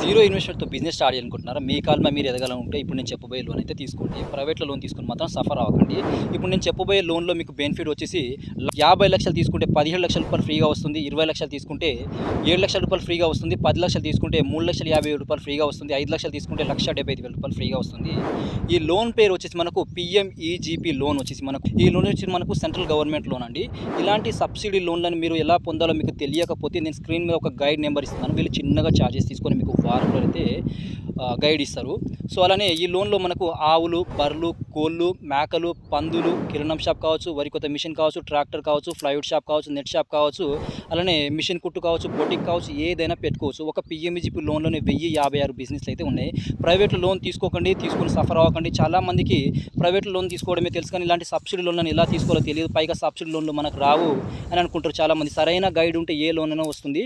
Zero ఇన్వెస్ట్‌మెంట్‌తో business start చేయాలనుకుంటున్నారా? మీ కాళ్ళ మీద మీరు ఎదగాలనుకుంటే ఇప్పుడు నేను చెప్పబోయే లోన్ అయితే తీసుకోండి. ప్రైవేట్‌లో లోన్ తీసుకొని మాత్రం సఫర్ అవ్వకండి. ఇప్పుడు నేను చెప్పబోయే లోన్‌లో మీకు బెనిఫిట్ వచ్చేసి 50,00,000 తీసుకుంటే 17,00,000 రూపాయలు ఫ్రీగా వస్తుంది. 20,00,000 తీసుకుంటే 7,00,000 రూపాయలు ఫ్రీగా వస్తుంది. 10,00,000 తీసుకుంటే 3,50,000 రూపాయలు ఫ్రీగా వస్తుంది. 5,00,000 తీసుకుంటే 1,75,000 రూపాయలు ఫ్రీగా వస్తుంది. ఈ లోన్ పేరు వచ్చేసి మనకు పీఎంఈజీపీ లోన్ వచ్చేసి ఈ లోన్ వచ్చి మనకు సెంట్రల్ గవర్నమెంట్ లోన్ అండి. ఇలాంటి సబ్సిడీ లోన్‌లను మీరు ఎలా పొందాలో మీకు తెలియకపోతే నేను స్క్రీన్ మీద ఒక గైడ్ నెంబర్ ఇస్తున్నాను. వీళ్ళు చిన్నగా చార్జెస్ తీసుకొని మీకు వారంలో అయితే గైడ్ ఇస్తారు. సో అలానే ఈ లోన్‌లో మనకు ఆవులు, బర్రెలు, కోళ్ళు, మేకలు, పందులు, కిరాణం షాప్ కావచ్చు, వరి కోత మిషన్ కావచ్చు, ట్రాక్టర్ కావచ్చు, ప్లైవుడ్ షాప్ కావచ్చు, నెట్ షాప్ కావచ్చు, అలానే మిషన్ కుట్టు కావచ్చు, బొటిక్ కావచ్చు, ఏదైనా పెట్టుకోవచ్చు. ఒక పీఎంఈజీపీ లోన్‌లోనే 1056 బిజినెస్‌లు అయితే ఉన్నాయి. ప్రైవేట్‌లో లోన్ తీసుకోకండి, తీసుకొని సఫర్ అవ్వకండి. చాలామందికి ప్రైవేట్‌లో లోన్ తీసుకోవడమే తెలుసు కానీ ఇలాంటి సబ్సిడీ లోన్‌లను ఎలా తీసుకోవాలో తెలియదు. పైగా సబ్సిడీ లోన్‌లు మనకు రావు అని అనుకుంటారు చాలామంది. సరైన గైడ్ ఉంటే ఏ లోన్ అయినా వస్తుంది.